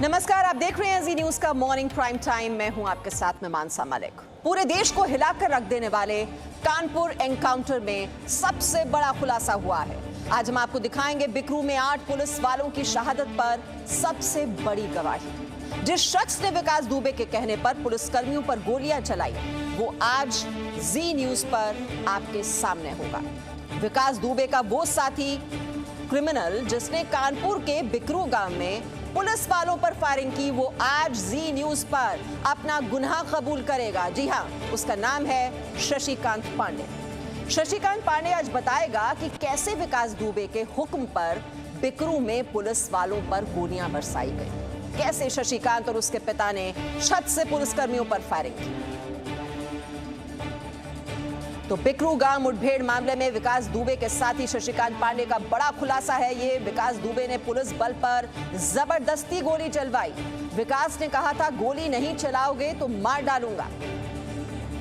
नमस्कार, आप देख रहे हैं जी न्यूज का मॉर्निंग प्राइम टाइम। मैं हूं आपके साथ में मानसा मलिक। पूरे देश को हिलाकर रख देने वाले कानपुर एनकाउंटर में सबसे बड़ा खुलासा हुआ है। आज हम आपको दिखाएंगे बिकरू में 8 पुलिस वालों की शहादत पर सबसे बड़ी गवाही। जिस शख्स ने विकास दुबे के कहने पर पुलिसकर्मियों पर गोलियां चलाई, वो आज जी न्यूज पर आपके सामने होगा। विकास दुबे का वो साथी क्रिमिनल जिसने कानपुर के बिकरू गांव में पुलिस वालों पर फायरिंग की, वो आज जी न्यूज पर अपना गुनाह कबूल करेगा। जी हां, उसका नाम है शशिकांत पांडे। शशिकांत पांडे आज बताएगा कि कैसे विकास दुबे के हुक्म पर बिकरू में पुलिस वालों पर गोलियां बरसाई गई, कैसे शशिकांत और उसके पिता ने छत से पुलिसकर्मियों पर फायरिंग की। तो बिकरू गांव मुठभेड़ मामले में विकास दुबे के साथी शशिकांत पांडे का बड़ा खुलासा है ये। विकास दुबे ने पुलिस बल पर जबरदस्ती गोली चलवाई। विकास ने कहा था, गोली नहीं चलाओगे तो मार डालूंगा।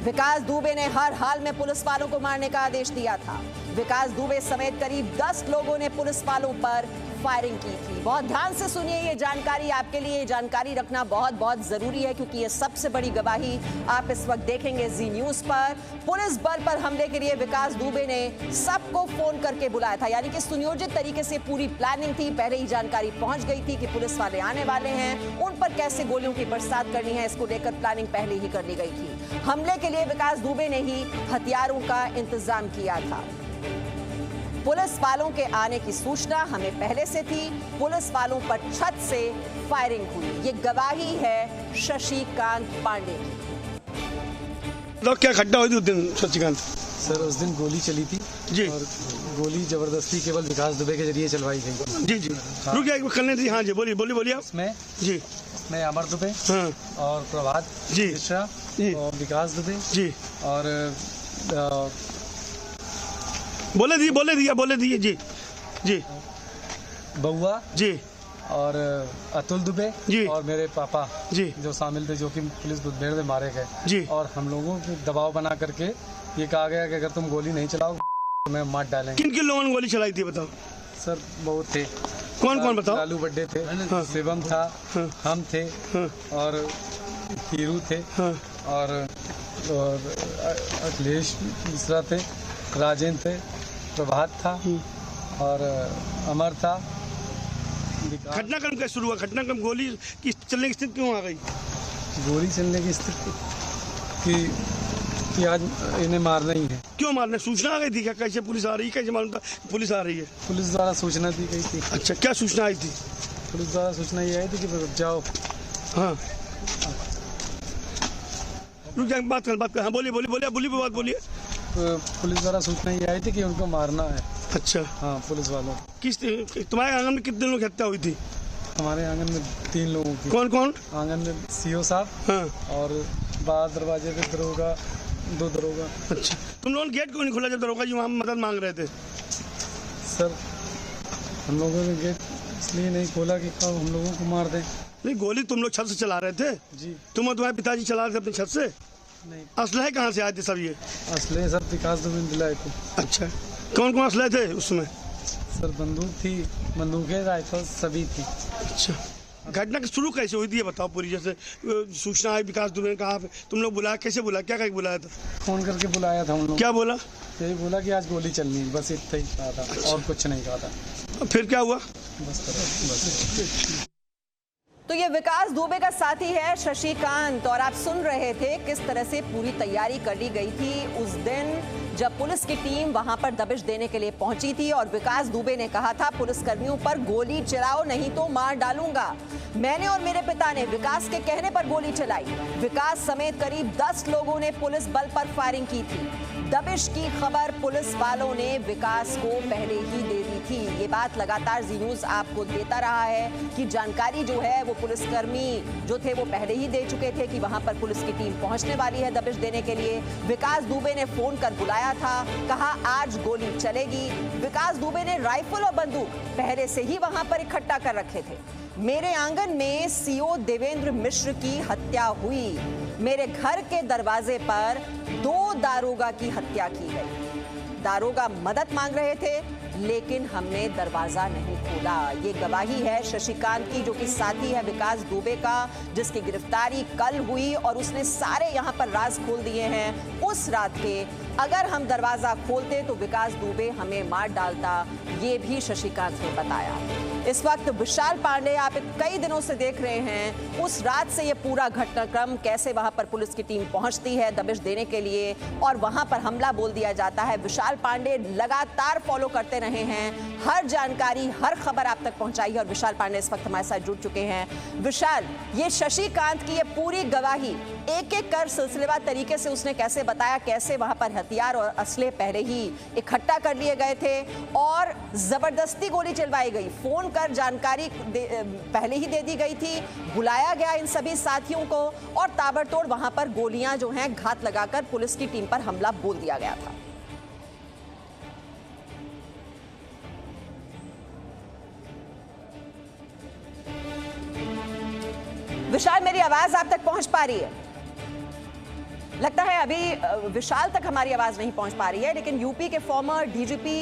विकास दुबे ने हर हाल में पुलिस वालों को मारने का आदेश दिया था। विकास दुबे समेत करीब 10 लोगों ने पुलिस वालों पर फायरिंग की थी। बहुत ध्यान से सुनिए ये जानकारी, आपके लिए ये जानकारी रखना बहुत बहुत जरूरी है, क्योंकि ये सबसे बड़ी गवाही आप इस वक्त देखेंगे जी न्यूज पर। पुलिस बल पर हमले के लिए विकास दुबे ने सबको फोन करके बुलाया था, यानी कि सुनियोजित तरीके से पूरी प्लानिंग थी। पहले ही जानकारी पहुंच गई थी कि पुलिस वाले आने वाले हैं, उन पर कैसे गोलियों की बरसात करनी है, इसको लेकर प्लानिंग पहले ही कर ली गई थी। हमले के लिए विकास दुबे ने ही हथियारों का इंतजाम किया था। पुलिस वालों के आने की सूचना हमें पहले से थी। पुलिस वालों पर छत से फायरिंग हुई, ये गवाही है शशिकांत पांडे की। तो क्या घटना हुई थी उस दिन शशिकांत? सर, उस दिन गोली चली थी जी, और गोली जबरदस्ती केवल विकास दुबे के जरिए चलवाई गई। जी जी, रुकिए एक करने दी। हाँ जी, बोलिए बोलिए बोलिए आप। इसमें जी, मैं अमर दुबे हाँ और प्रभात जी मिश्रा जी और विकास दुबे जी, और बोले दिए जी जी बउआ जी और अतुल दुबे जी और मेरे पापा जी जो शामिल थे, जो कि पुलिस मुठभेड़ में मारे गए। जी, और हम लोगों को दबाव बना करके ये कहा गया कि अगर तुम गोली नहीं चलाओ तो मैं मार डालेंगे। किन किन लोगों ने गोली चलाई थी बताओ? सर, बहुत थे। कौन कौन बताओ? लालू बड्डे थे, हाँ। शिवम था, हाँ। हम थे, हाँ और हीरू थे, हाँ और अखिलेश मिश्रा थे, राजेंद्र थे, प्रभात था और अमर था। घटनाक्रम कैसे शुरू हुआ? घटनाक्रम गोली की चलने की स्थिति क्यों आ गई? गोली चलने की स्थिति कि आज इन्हें मारना ही है। क्यों मारने? सूचना आ गई थी क्या? कैसे पुलिस आ रही है? कैसे मालूम था पुलिस आ रही है? पुलिस द्वारा सूचना दी गई थी। अच्छा, क्या सूचना आई थी? पुलिस द्वारा सूचना ये आई थी कि जाओ। हाँ, रुक जाए, बात कर। हाँ, बोलिए बात बोलिए। पुलिस द्वारा सूचना ये आई थी कि उनको मारना है। अच्छा, हाँ, पुलिस वालों। तुम्हारे आंगन में कितने लोग हत्या हुई थी? हमारे आंगन में 3 लोगों की। कौन कौन? आंगन में सीओ साहब, हाँ, और बाहर दरवाजे पे दरोगा, 2 दरोगा। अच्छा, तुम लोगों ने गेट क्यों नहीं खोला जब दरोगा जी वहाँ मदद मांग रहे थे? सर, हम लोगों ने गेट इसलिए नहीं खोला कि कब हम लोगों को मार दें। नहीं, गोली तुम लोग छत से चला रहे थे? जी तुम और तुम्हारे पिताजी चला रहे थे अपनी छत से? नहीं, असलहे कहाँ से आए थे सब ये? असले सब विकास दुबे ने दिलाए थे। अच्छा, कौन कौन असलहे थे उसमें? सर, बंदूक थी, बंदूकें, राइफल सभी थी। अच्छा, घटना शुरू कैसे हुई थी ये बताओ पूरी। जैसे सूचना आई विकास दुबे ने कहा, तुम लोग बुलाया, कैसे बुलाया, क्या कह बुलाया था? फोन करके बुलाया था हम लोग। क्या बोला? यही बोला कि आज गोली चलनी है, बस इतना ही कहा था। अच्छा। और कुछ नहीं कहा था। फिर क्या हुआ? बस। तो ये विकास दुबे का साथी है शशिकांत, और आप सुन रहे थे किस तरह से पूरी तैयारी कर ली गई थी उस दिन जब पुलिस की टीम वहां पर दबिश देने के लिए पहुंची थी। और विकास दुबे ने कहा था, पुलिसकर्मियों पर गोली चलाओ नहीं तो मार डालूंगा। मैंने और मेरे पिता ने विकास के कहने पर गोली चलाई। विकास समेत करीब 10 लोगों ने पुलिस बल पर फायरिंग की थी। दबिश की खबर पुलिस वालों ने विकास को पहले ही दे दी थी। ये बात लगातार जी न्यूज आपको देता रहा है कि जानकारी जो है वो पुलिसकर्मी जो थे वो पहले ही दे चुके थे कि वहां पर पुलिस की टीम पहुंचने वाली है दबिश देने के लिए। विकास दुबे ने फोन कर बुलाया था, कहा आज गोली चलेगी। विकास दुबे ने राइफल और बंदूक पहले से ही वहां पर इकट्ठा कर रखे थे। मेरे आंगन में सीओ देवेंद्र मिश्र की हत्या हुई। मेरे घर के दरवाजे पर 2 दारोगा की हत्या की गई। दारोगा मदद मांग रहे थे, लेकिन हमने दरवाजा नहीं खोला। ये गवाही है शशिकांत की, जो कि साथी है विकास दुबे का, जिसकी गिरफ्तारी कल हुई और उसने सारे यहाँ पर राज खोल दिए हैं उस रात के। अगर हम दरवाजा खोलते तो विकास दुबे हमें मार डालता, ये भी शशिकांत ने बताया। इस वक्त विशाल पांडे आप कई दिनों से देख रहे हैं उस रात से ये पूरा घटनाक्रम, कैसे वहां पर पुलिस की टीम पहुंचती है दबिश देने के लिए और वहां पर हमला बोल दिया जाता है। विशाल पांडे लगातार फॉलो करते रहे हैं, हर जानकारी हर खबर आप तक पहुंचाई है और विशाल पांडे इस वक्त हमारे साथ जुड़ चुके हैं। विशाल, ये शशिकांत की ये पूरी गवाही एक एक कर सिलसिलेवार तरीके से उसने कैसे बताया, कैसे वहां पर हथियार और असले पहले ही इकट्ठा कर लिए गए थे और जबरदस्ती गोली चलवाई गई, फोन कर जानकारी पहले ही दे दी गई थी, बुलाया गया इन सभी साथियों को और ताबड़तोड़ वहां पर गोलियां जो हैं घात लगाकर पुलिस की टीम पर हमला बोल दिया गया था। विशाल, मेरी आवाज आप तक पहुंच पा रही है? लगता है अभी विशाल तक हमारी आवाज नहीं पहुंच पा रही है, लेकिन यूपी के फॉर्मर डीजीपी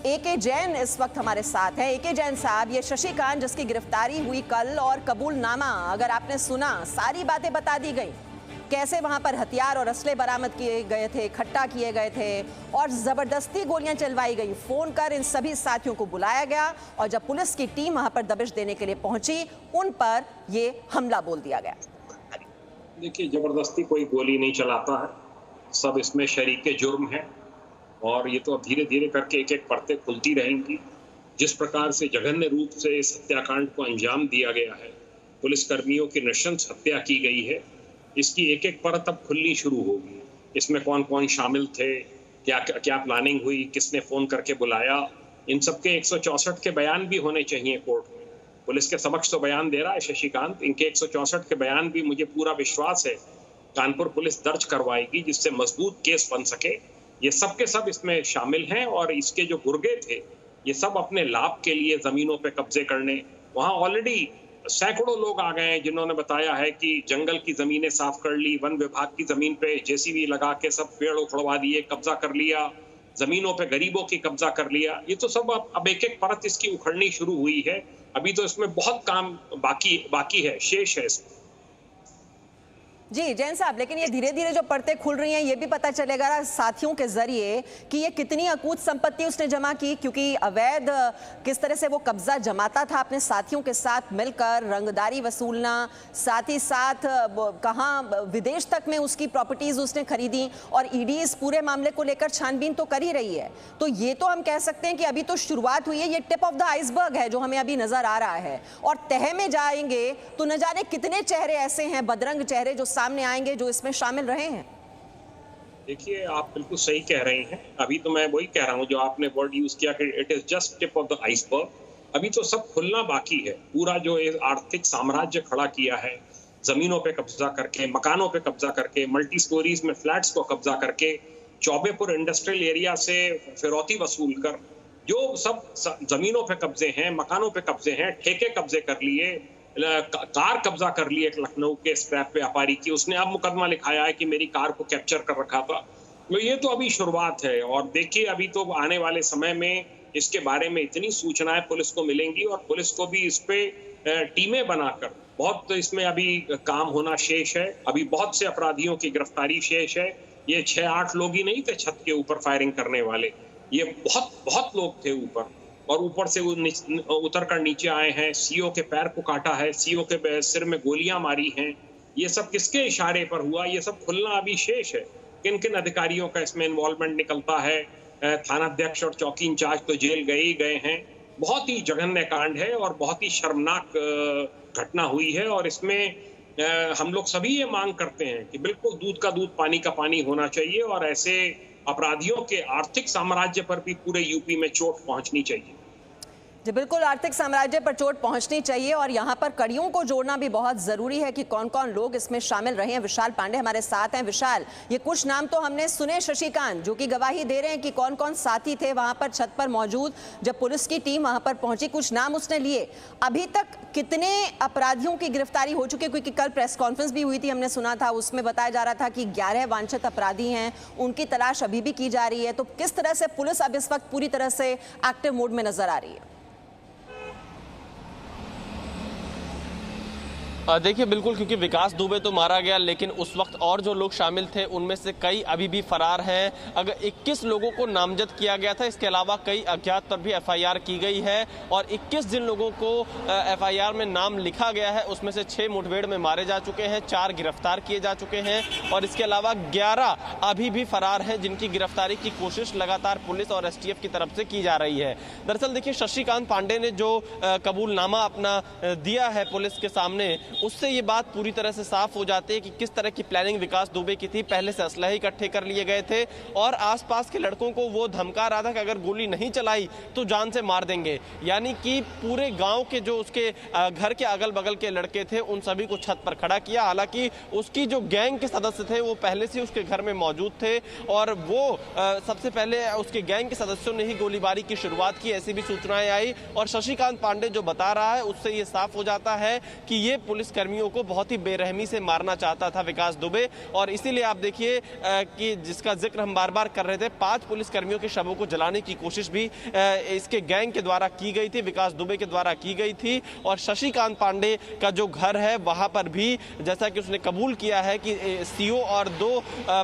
एके जैन इस वक्त हमारे साथ हैं। एके जैन साहब, ये शशिकांत जिसकी गिरफ्तारी हुई कल और कबूलनामा अगर आपने सुना, सारी बातें बता दी गई, कैसे वहां पर हथियार और असले बरामद किए गए थे, इकट्ठा किए गए थे और जबरदस्ती गोलियां चलवाई गई, फोन कर इन सभी साथियों को बुलाया गया और जब पुलिस की टीम वहां पर दबिश देने के लिए पहुंची उन पर ये हमला बोल दिया गया। देखिए, जबरदस्ती कोई गोली नहीं चलाता है, सब इसमें शरीके जुर्म है और ये तो अब धीरे धीरे करके एक एक परतें खुलती रहेंगी। जिस प्रकार से जघन्य रूप से इस हत्याकांड को अंजाम दिया गया है, पुलिसकर्मियों की नृशंस हत्या की गई है, इसकी एक एक परत अब खुलनी शुरू होगी। इसमें कौन कौन शामिल थे, क्या क्या प्लानिंग हुई, किसने फोन करके बुलाया, इन सबके 164 के बयान भी होने चाहिए कोर्ट में। पुलिस के समक्ष तो बयान दे रहा है शशिकांत, इनके 164 के बयान भी मुझे पूरा विश्वास है कानपुर पुलिस दर्ज करवाएगी, जिससे मजबूत केस बन सके। ये सब के सब इसमें शामिल हैं और इसके जो गुर्गे थे ये सब अपने लाभ के लिए जमीनों पे कब्जे करने, वहां ऑलरेडी सैकड़ों लोग आ गए हैं जिन्होंने बताया है कि जंगल की जमीनें साफ कर ली, वन विभाग की जमीन पे जेसीबी लगा के सब पेड़ उखड़वा दिए, कब्जा कर लिया, जमीनों पे गरीबों की कब्जा कर लिया। ये तो सब अब एक एक परत इसकी उखड़नी शुरू हुई है। अभी तो इसमें बहुत काम बाकी है, शेष है इसमें। जी जैन साहब, लेकिन ये धीरे धीरे जो परतें खुल रही हैं ये भी पता चलेगा साथियों के जरिए कि ये कितनी अकूत संपत्ति उसने जमा की, क्योंकि अवैध किस तरह से वो कब्जा जमाता था अपने साथियों के साथ मिलकर, रंगदारी वसूलना, साथ ही साथ कहाँ विदेश तक में उसकी प्रॉपर्टीज उसने खरीदी और ईडी इस पूरे मामले को लेकर छानबीन तो कर ही रही है। तो ये तो हम कह सकते हैं कि अभी तो शुरुआत हुई है, ये टिप ऑफ द आइसबर्ग है जो हमें अभी नजर आ रहा है और तह में जाएंगे तो न जाने कितने चेहरे ऐसे हैं, बदरंग चेहरे जो सामने आएंगे जो इसमें शामिल रहे हैं। देखिए, आप बिल्कुल सही कह रहे हैं। अभी तो मैं वही कह रहा हूं जो आपने वर्ड यूज किया कि it is just tip of the iceberg. अभी तो सब खुलना बाकी है। पूरा जो आर्थिक साम्राज्य खड़ा किया है, जमीनों पे कब्जा करके, मकानों पे कब्जा करके, मल्टी स्टोरीज में फ्लैट्स को कब्जा करके, चौबेपुर इंडस्ट्रियल एरिया से फिरौती वसूल कर, जो सब जमीनों पे कब्जे हैं, मकानों पे कब्जे हैं, ठेके कब्जे कर लिए, कार कब्जा कर ली एक लखनऊ के स्क्रैप व्यापारी की, उसने अब मुकदमा लिखाया है कि मेरी कार को कैप्चर कर रखा था। तो ये तो अभी शुरुआत है और देखिए अभी तो आने वाले समय में इसके बारे में इतनी सूचनाएं पुलिस को मिलेंगी और पुलिस को भी इस पे टीमें बनाकर बहुत इसमें अभी काम होना शेष है। अभी बहुत से अपराधियों की गिरफ्तारी शेष है। ये 6-8 लोग ही नहीं थे छत के ऊपर फायरिंग करने वाले, ये बहुत लोग थे ऊपर और ऊपर से उतर कर नीचे आए हैं। सीओ के पैर को काटा है, सीओ के सिर में गोलियां मारी हैं। ये सब किसके इशारे पर हुआ, ये सब खुलना अभी शेष है। किन किन अधिकारियों का इसमें इन्वॉल्वमेंट निकलता है। थानाध्यक्ष और चौकी इंचार्ज तो जेल गए ही गए हैं। बहुत ही जघन्य कांड है और बहुत ही शर्मनाक घटना हुई है और इसमें हम लोग सभी ये मांग करते हैं कि बिल्कुल दूध का दूध पानी का पानी होना चाहिए और ऐसे अपराधियों के आर्थिक साम्राज्य पर भी पूरे यूपी में चोट पहुंचनी चाहिए। जी बिल्कुल, आर्थिक साम्राज्य पर चोट पहुंचनी चाहिए और यहाँ पर कड़ियों को जोड़ना भी बहुत जरूरी है कि कौन कौन लोग इसमें शामिल रहे हैं। विशाल पांडे हमारे साथ हैं। विशाल, ये कुछ नाम तो हमने सुने शशिकांत, जो कि गवाही दे रहे हैं कि कौन कौन साथी थे वहां पर छत पर मौजूद जब पुलिस की टीम वहां पर पहुंची। कुछ नाम उसने लिए। अभी तक कितने अपराधियों की गिरफ्तारी हो चुकी है? क्योंकि कल प्रेस कॉन्फ्रेंस भी हुई थी, हमने सुना था, उसमें बताया जा रहा था कि 11 वांछित अपराधी हैं, उनकी तलाश अभी भी की जा रही है। तो किस तरह से पुलिस अब इस वक्त पूरी तरह से एक्टिव मोड में नजर आ रही है? देखिए बिल्कुल, क्योंकि विकास दुबे तो मारा गया, लेकिन उस वक्त और जो लोग शामिल थे उनमें से कई अभी भी फरार हैं। अगर 21 लोगों को नामजद किया गया था, इसके अलावा कई अज्ञात पर भी एफआईआर की गई है और 21 जिन लोगों को एफआईआर में नाम लिखा गया है उसमें से 6 मुठभेड़ में मारे जा चुके हैं, 4 गिरफ्तार किए जा चुके हैं और इसके अलावा 11 अभी भी फरार हैं, जिनकी गिरफ्तारी की कोशिश लगातार पुलिस और एसटीएफ की तरफ से की जा रही है। दरअसल देखिए, शशिकांत पांडे ने जो कबूलनामा अपना दिया है पुलिस के सामने, उससे ये बात पूरी तरह से साफ हो जाती है कि किस तरह की प्लानिंग विकास दुबे की थी। पहले से असलहे इकट्ठे कर लिए गए थे और आसपास के लड़कों को वो धमका रहा था कि अगर गोली नहीं चलाई तो जान से मार देंगे। यानी कि पूरे गांव के जो उसके घर के अगल बगल के लड़के थे उन सभी को छत पर खड़ा किया। हालांकि उसकी जो गैंग के सदस्य थे वो पहले से उसके घर में मौजूद थे और वो सबसे पहले उसके गैंग के सदस्यों ने ही गोलीबारी की शुरुआत की, ऐसी भी सूचनाएं आई। और शशिकांत पांडे जो बता रहा है उससे ये साफ हो जाता है कि ये पुलिस कर्मियों को बहुत ही बेरहमी से मारना चाहता था विकास दुबे। और इसीलिए आप देखिए कि जिसका जिक्र हम बार बार कर रहे थे, 5 पुलिस कर्मियों के शवों को जलाने की कोशिश भी इसके गैंग के द्वारा की गई थी, विकास दुबे के द्वारा की गई थी। और शशिकांत पांडे का जो घर है वहां पर भी जैसा कि उसने कबूल किया है कि सीओ और 2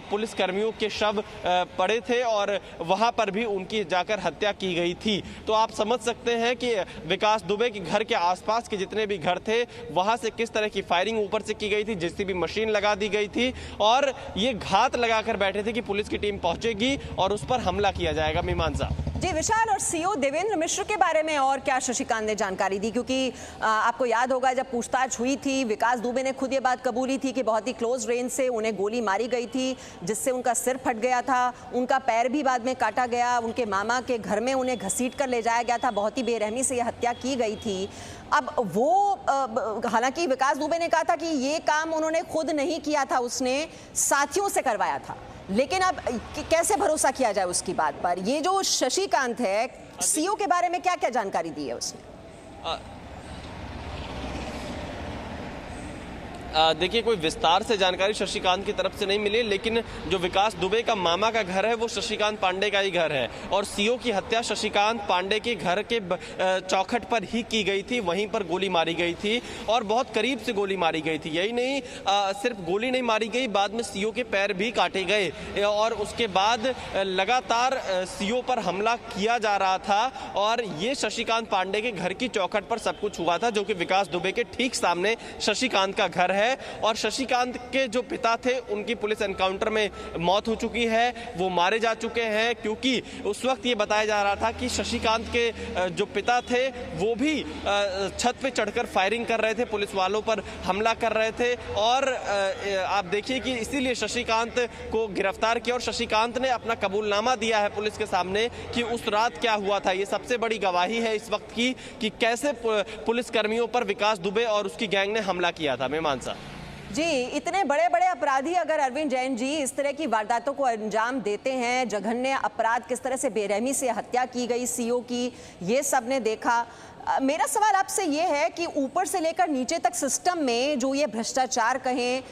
पुलिस कर्मियों के शव पड़े थे और वहां पर भी उनकी जाकर हत्या की गई थी। तो आप समझ सकते हैं कि विकास दुबे के घर के आसपास के जितने भी घर थे वहां से किस तरह की फायरिंग ऊपर से की गई थी, जेसीबी मशीन लगा दी गई थी और ये घात लगाकर बैठे थे कि पुलिस की टीम पहुंचेगी और उस पर हमला किया जाएगा। मीमांसा जी विशाल, और सीओ देवेंद्र मिश्र के बारे में और क्या शशिकांत ने जानकारी दी? क्योंकि आपको याद होगा जब पूछताछ हुई थी, विकास दुबे ने खुद ये बात कबूली थी कि बहुत ही क्लोज रेंज से उन्हें गोली मारी गई थी जिससे उनका सिर फट गया था, उनका पैर भी बाद में काटा गया, उनके मामा के घर में उन्हें घसीट कर ले जाया गया था, बहुत ही बेरहमी से यह हत्या की गई थी। अब वो हालांकि विकास दुबे ने कहा था कि ये काम उन्होंने खुद नहीं किया था, उसने साथियों से करवाया था, लेकिन अब कैसे भरोसा किया जाए उसकी बात पर? ये जो शशिकांत है, सीओ के बारे में क्या क्या जानकारी दी है उसने? देखिए, कोई विस्तार से जानकारी शशिकांत की तरफ से नहीं मिली, लेकिन जो विकास दुबे का मामा का घर है वो शशिकांत पांडे का ही घर है और सीओ की हत्या शशिकांत पांडे के घर के चौखट पर ही की गई थी, वहीं पर गोली मारी गई थी और बहुत करीब से गोली मारी गई थी। यही नहीं, सिर्फ गोली नहीं मारी गई, बाद में सीओ के पैर भी काटे गए और उसके बाद लगातार सीओ पर हमला किया जा रहा था और ये शशिकांत पांडे के घर की चौखट पर सब कुछ हुआ था, जो कि विकास दुबे के ठीक सामने शशिकांत का घर है। और शशिकांत के जो पिता थे उनकी पुलिस एनकाउंटर में मौत हो चुकी है, वो मारे जा चुके हैं, क्योंकि उस वक्त ये बताया जा रहा था कि शशिकांत के जो पिता थे वो भी छत पे चढ़कर फायरिंग कर रहे थे, पुलिस वालों पर हमला कर रहे थे और आप देखिए कि इसीलिए शशिकांत को गिरफ्तार किया और शशिकांत ने अपना कबूलनामा दिया है पुलिस के सामने कि उस रात क्या हुआ था। ये सबसे बड़ी गवाही है इस वक्त की कि कैसे पुलिस कर्मियों पर विकास दुबे और उसकी गैंग ने हमला किया था। मीमांसा जी, इतने बड़े बड़े अपराधी अगर अरविंद जैन जी इस तरह की वारदातों को अंजाम देते हैं, जघन्य अपराध, किस तरह से बेरहमी से हत्या की गई सीओ की, ये सब ने देखा। मेरा सवाल आपसे ये है कि ऊपर से लेकर नीचे तक सिस्टम में जो ये भ्रष्टाचार कहें,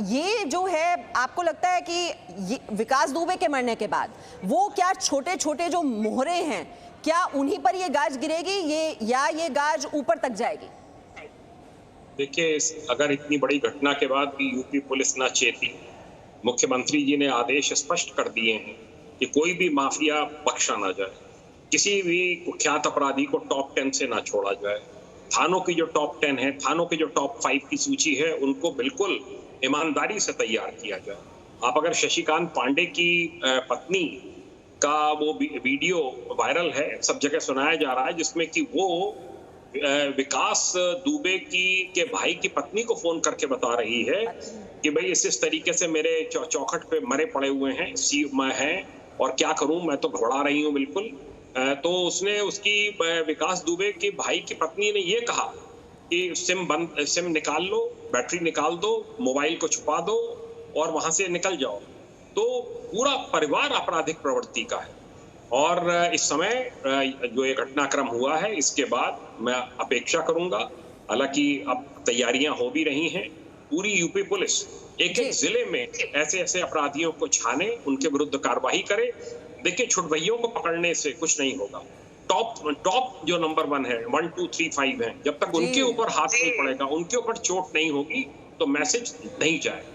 ये जो है, आपको लगता है कि विकास दुबे के मरने के बाद वो क्या छोटे छोटे जो मोहरे हैं, क्या उन्हीं पर ये गाज गिरेगी या ये गाज ऊपर तक जाएगी? देखिए, अगर इतनी बड़ी घटना के बाद भी यूपी पुलिस न चेती, मुख्यमंत्री जी ने आदेश स्पष्ट कर दिए हैं कि कोई भी माफिया बख्शा ना जाए, किसी भी कुख्यात अपराधी को टॉप 10 से ना छोड़ा जाए। थानों की जो टॉप 10 है, थानों की जो टॉप 5 की सूची है, उनको बिल्कुल ईमानदारी से तैयार किया जाए। आप अगर शशिकांत पांडे की पत्नी का वो वीडियो वायरल है, सब जगह सुनाया जा रहा है, जिसमें कि वो विकास दुबे के भाई की पत्नी को फोन करके बता रही है कि भाई इस तरीके से मेरे चौखट पे मरे पड़े हुए हैं और क्या करूं, मैं तो घबरा रही हूं बिल्कुल। तो उसने उसकी विकास दुबे के भाई की पत्नी ने ये कहा कि सिम निकाल लो, बैटरी निकाल दो, मोबाइल को छुपा दो और वहां से निकल जाओ। तो पूरा परिवार आपराधिक प्रवृत्ति का है। और इस समय जो ये घटनाक्रम हुआ है, इसके बाद मैं अपेक्षा करूंगा, हालांकि अब तैयारियां हो भी रही हैं, पूरी यूपी पुलिस एक एक जिले में ऐसे ऐसे अपराधियों को छाने, उनके विरुद्ध कार्रवाई करे। देखिए, छुटभइयों को पकड़ने से कुछ नहीं होगा। टॉप जो नंबर 1 है, 1 2 3 5 है, जब तक उनके ऊपर हाथ नहीं पड़ेगा, उनके ऊपर चोट नहीं होगी, तो मैसेज नहीं जाएगा।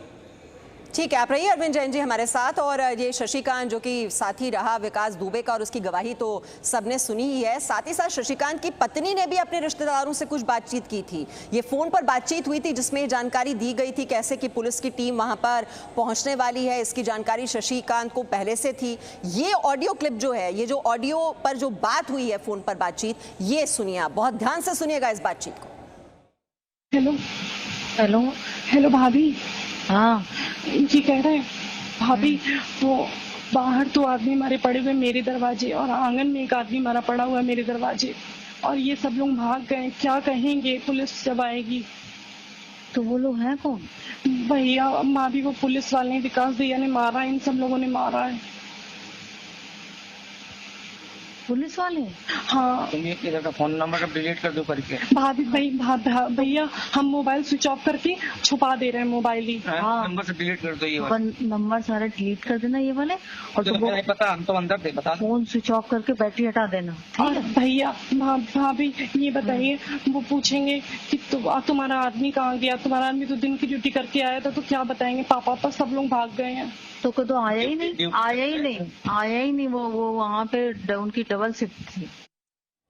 ठीक है, आप रहिए अरविंद जैन जी हमारे साथ। और ये शशिकांत जो कि साथी रहा विकास दुबे का, और उसकी गवाही तो सबने सुनी ही है। साथ ही साथ शशिकांत की पत्नी ने भी अपने रिश्तेदारों से कुछ बातचीत की थी। ये फोन पर बातचीत हुई थी जिसमें जानकारी दी गई थी कैसे कि पुलिस की टीम वहां पर पहुंचने वाली है। इसकी जानकारी शशिकांत को पहले से थी। ये ऑडियो क्लिप जो है, ये जो ऑडियो पर जो बात हुई है फोन पर बातचीत, ये सुनिए आप, बहुत ध्यान से सुनिएगा इस बातचीत को। हेलो हेलो हेलो भाभी। हाँ जी कह रहे हैं भाभी, वो बाहर तो आदमी मारे पड़े हुए मेरे दरवाजे, और आंगन में एक आदमी मारा पड़ा हुआ है मेरे दरवाजे, और ये सब लोग भाग गए। क्या कहेंगे पुलिस जब आएगी? तो वो लोग हैं कौन? भैया माँ भी, वो पुलिस वाले ने, विकास भैया ने मारा, इन सब लोगों ने मारा है। पुलिस वाले? हाँ। तुम ये इधर का फोन नंबर का डिलीट कर दो करके। भाभी भैया हम मोबाइल स्विच ऑफ करके छुपा दे रहे हैं मोबाइल ही। हाँ, नंबर से डिलीट कर दो ये वाले। नंबर सारे डिलीट कर देना ये वाले, और तो नहीं पता, हम तो अंदर थे, बता। फोन स्विच ऑफ करके बैटरी हटा देना। और भैया भाभी ये बताइए, वो पूछेंगे कि तुम्हारा आदमी कहाँ गया, तुम्हारा आदमी तो दिन की ड्यूटी करके आया था, तो क्या बताएंगे? पापा सब लोग भाग गए हैं। तो आया ही नहीं वो वहाँ पे उनकी डबल शिफ्ट थी।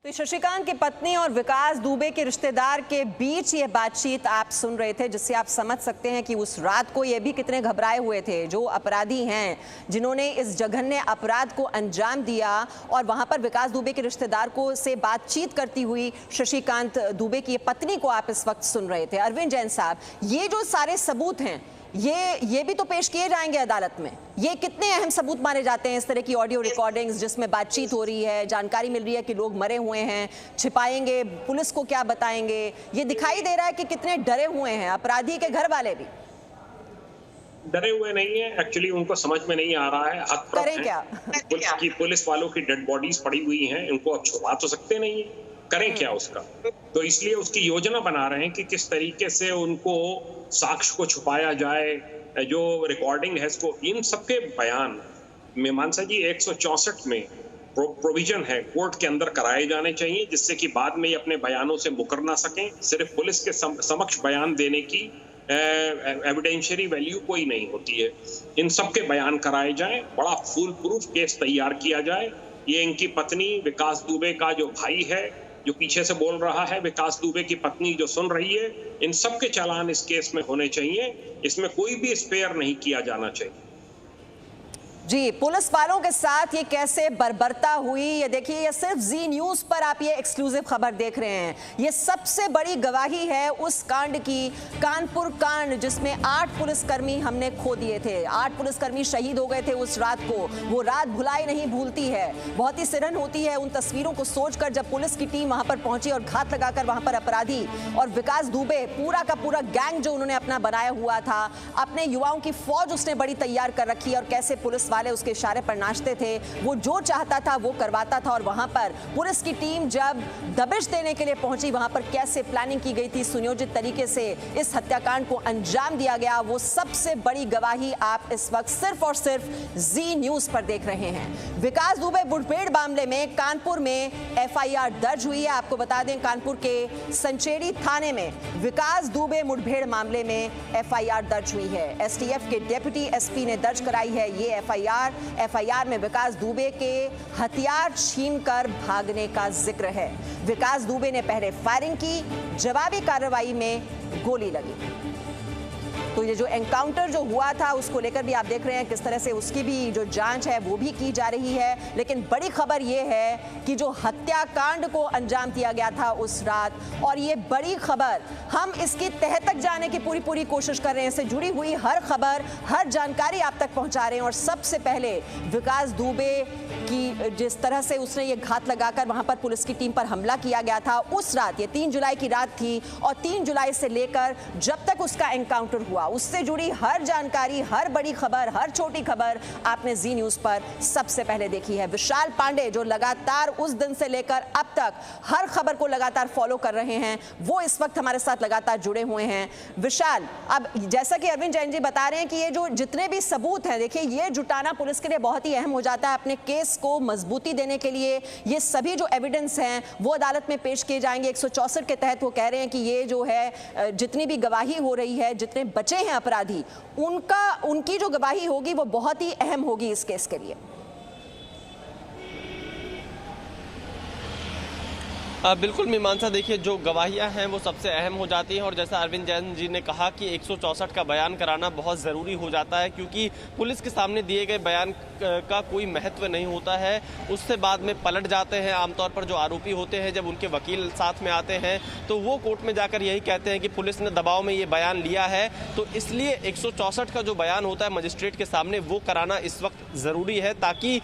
तो शशिकांत की पत्नी और विकास दुबे के रिश्तेदार के बीच ये बातचीत आप सुन रहे थे, जिससे आप समझ सकते हैं कि उस रात को ये भी कितने घबराए हुए थे। जो अपराधी हैं, जिन्होंने इस जघन्य अपराध को अंजाम दिया, और वहां पर विकास दुबे के रिश्तेदार को से बातचीत करती हुई शशिकांत दुबे की पत्नी को आप इस वक्त सुन रहे थे। अरविंद जैन साहब, ये जो सारे सबूत हैं, ये भी तो पेश किए जाएंगे अदालत में। ये कितने अहम सबूत माने जाते हैं, इस तरह की ऑडियो रिकॉर्डिंग्स जिसमें बातचीत हो रही है, जानकारी मिल रही है कि लोग मरे हुए हैं, छिपाएंगे, पुलिस को क्या बताएंगे? ये दिखाई दे रहा है कि कितने डरे हुए हैं अपराधी के घर वाले भी। डरे हुए नहीं है, एक्चुअली उनको समझ में नहीं आ रहा है, करें क्या? पुलिस वालों की डेड बॉडीज पड़ी हुई हैं, उनको अब छुपा तो सकते नहीं, करें क्या उसका? तो इसलिए उसकी योजना बना रहे हैं कि किस तरीके से उनको साक्ष्य को छुपाया जाए। जो रिकॉर्डिंग है, इसको इन सबके बयान मीमांसा जी 164 में प्रोविजन है, कोर्ट के अंदर कराए जाने चाहिए, जिससे कि बाद में ये अपने बयानों से मुकर ना सकें। सिर्फ पुलिस के समक्ष बयान देने की एविडेंशियरी वैल्यू कोई नहीं होती है। इन सबके बयान कराए जाएं, बड़ा फुल प्रूफ केस तैयार किया जाए। ये इनकी पत्नी विकास दुबे का जो भाई है, जो पीछे से बोल रहा है, विकास दुबे की पत्नी जो सुन रही है, इन सब के चालान इस केस में होने चाहिए। इसमें कोई भी स्पेयर नहीं किया जाना चाहिए। जी, पुलिस वालों के साथ ये कैसे बर्बरता हुई, ये देखिए, ये सिर्फ जी न्यूज पर आप ये एक्सक्लूसिव खबर देख रहे हैं। ये सबसे बड़ी गवाही है उस कांड की, कानपुर कांड, जिसमें 8 पुलिसकर्मी हमने खो दिए थे। 8 पुलिसकर्मी शहीद हो गए थे उस रात को। वो रात भुलाई नहीं भूलती है। बहुत ही सिरहन होती है उन तस्वीरों को सोचकर, जब पुलिस की टीम वहां पर पहुंची और घात लगाकर वहां पर अपराधी और विकास दुबे, पूरा का पूरा गैंग जो उन्होंने अपना बनाया हुआ था, अपने युवाओं की फौज उसने बड़ी तैयार कर रखी, और कैसे पुलिस वाले उसके इशारे पर नाचते थे। वो जो चाहता था वो करवाता था। और वहां पर पुलिस की टीम जब दबिश देने के लिए पहुंची, वहां पर कैसे प्लानिंग की गई थी, सुनियोजित तरीके से इस हत्याकांड को अंजाम दिया गया, वो सबसे बड़ी गवाही आप इस वक्त सिर्फ और सिर्फ जी न्यूज पर देख रहे हैं। विकास दुबे मुठभेड़ मामले में कानपुर में FIR दर्ज हुई है। आपको बता दें, कानपुर के संचेड़ी थाने में विकास दुबे मुठभेड़ मामले में FIR दर्ज हुई है। STF के डेप्यूटी SP ने दर्ज कराई है ये FIR में विकास दुबे के हथियार छीनकर भागने का जिक्र है। विकास दुबे ने पहले फायरिंग की, जवाबी कार्रवाई में गोली लगी। तो ये जो एनकाउंटर जो हुआ था, उसको लेकर भी आप देख रहे हैं किस तरह से उसकी भी जो जांच है वो भी की जा रही है। लेकिन बड़ी खबर ये है कि जो हत्या हत्याकांड को अंजाम दिया गया था उस रात। और ये बड़ी खबर, हम इसकी तह तक जाने की पूरी कोशिश कर रहे हैं। इससे जुड़ी हुई हर खबर, हर जानकारी आप तक पहुंचा रहे हैं। और सबसे पहले विकास दुबे की जिस तरह से उसने ये घात लगाकर वहां पर पुलिस की टीम पर हमला किया गया था उस रात, ये 3 जुलाई की रात थी, और 3 जुलाई से लेकर जब तक उसका एनकाउंटर हुआ उससे जुड़ी हर जानकारी, हर बड़ी खबर, हर छोटी खबर आपने जी न्यूज पर सबसे पहले देखी है। विशाल पांडे जो लगातार उस दिन से लेकर अब तक हर खबर को लगातार फॉलो कर रहे हैं, वो इस वक्त हमारे साथ लगातार जुड़े हुए हैं। विशाल, अब जैसा कि अरविंद जैन जी बता रहे हैं कि ये जो जितने भी सबूत हैं, देखिए ये जुटाना पुलिस के लिए बहुत ही अहम हो जाता है अपने केस को मजबूती देने के लिए। ये सभी जो एविडेंस हैं वो अदालत में पेश किए जाएंगे। 164 के तहत वो कह रहे हैं कि ये जो है जितनी भी गवाही हो रही है, जितने बचे हैं अपराधी, उनकी जो गवाही होगी वो बहुत ही अहम होगी इस केस के लिए। बिल्कुल मीमांसा, देखिए जो गवाहियां हैं वो सबसे अहम हो जाती हैं। और जैसा अरविंद जैन जी ने कहा कि 164 का बयान कराना बहुत ज़रूरी हो जाता है, क्योंकि पुलिस के सामने दिए गए बयान का कोई महत्व नहीं होता है। उससे बाद में पलट जाते हैं। आमतौर पर जो आरोपी होते हैं, जब उनके वकील साथ में आते हैं तो वो कोर्ट में जाकर यही कहते हैं कि पुलिस ने दबाव में ये बयान लिया है। तो इसलिए 164 का जो बयान होता है मजिस्ट्रेट के सामने, वो कराना इस वक्त ज़रूरी है, ताकि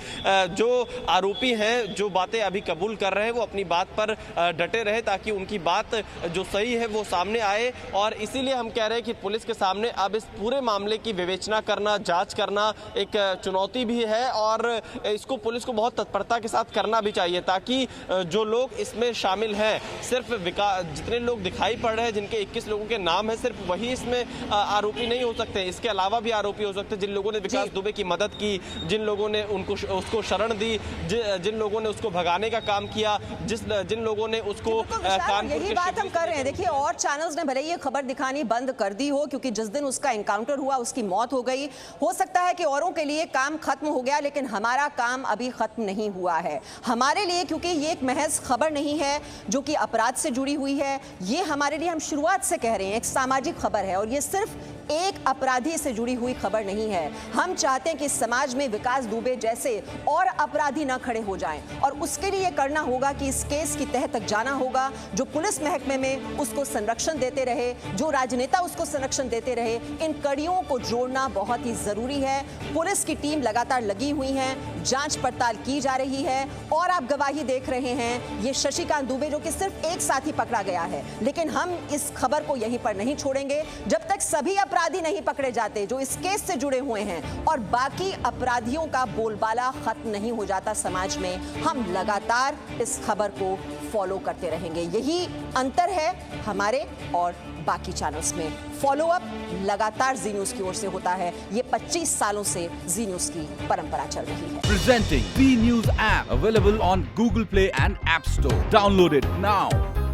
जो आरोपी हैं, जो बातें अभी कबूल कर रहे हैं, वो अपनी बात पर डटे रहे, ताकि उनकी बात जो सही है वो सामने आए। और इसीलिए हम कह रहे हैं कि पुलिस के सामने अब इस पूरे मामले की विवेचना करना, जांच करना एक चुनौती भी है, और इसको पुलिस को बहुत तत्परता के साथ करना भी चाहिए, ताकि जो लोग इसमें शामिल हैं, सिर्फ जितने लोग दिखाई पड़ रहे हैं, जिनके 21 लोगों के नाम है, सिर्फ वही इसमें आरोपी नहीं हो सकते। इसके अलावा भी आरोपी हो सकते हैं, जिन लोगों ने विकास दुबे की मदद की, जिन लोगों ने उसको शरण दी, जिन लोगों ने उसको भगाने का काम किया, जिन लोगों ने उसको कानपुर यही बात हम कर रहे हैं। देखिए और चैनल्स ने भले ये खबर दिखानी बंद कर दी हो, क्योंकि जिस दिन उसका एनकाउंटर हुआ उसकी मौत हो गई। हो सकता है कि औरों के लिए काम खत्म हो गया, लेकिन हमारा काम अभी खत्म नहीं हुआ है हमारे लिए, क्योंकि ये एक महज खबर नहीं है जो कि अपराध से जुड़ी हुई है। ये हमारे लिए, हम शुरुआत से कह रहे हैं, एक सामाजिक खबर है, और ये सिर्फ एक अपराधी से जुड़ी हुई खबर नहीं है। हम चाहते हैं कि समाज में विकास दुबे जैसे और अपराधी न खड़े हो जाएं, और उसके लिए करना होगा कि इस केस की तह तक जाना होगा। जो पुलिस महकमे में उसको संरक्षण देते रहे, जो राजनेता उसको संरक्षण देते रहे, इन कड़ियों को जोड़ना बहुत ही जरूरी है। पुलिस की टीम लगातार लगी हुई है, जांच पड़ताल की जा रही है, और आप गवाही देख रहे हैं ये शशिकांत दुबे, जो कि सिर्फ एक साथी पकड़ा गया है। लेकिन हम इस खबर को यहीं पर नहीं छोड़ेंगे जब तक सभी अपराधी नहीं पकड़े जाते जो इस केस से जुड़े हुए हैं, और बाकी अपराधियों का बोलबाला खत्म नहीं हो जाता समाज में। हम लगातार इस खबर को फॉलो करते रहेंगे। यही अंतर है हमारे और बाकी चैनल्स में। फॉलो अप लगातार जी न्यूज की ओर से होता है। ये 25 सालों से जी न्यूज की परंपरा चल रही है। Presenting B News app available on Google Play and App Store. Download it now.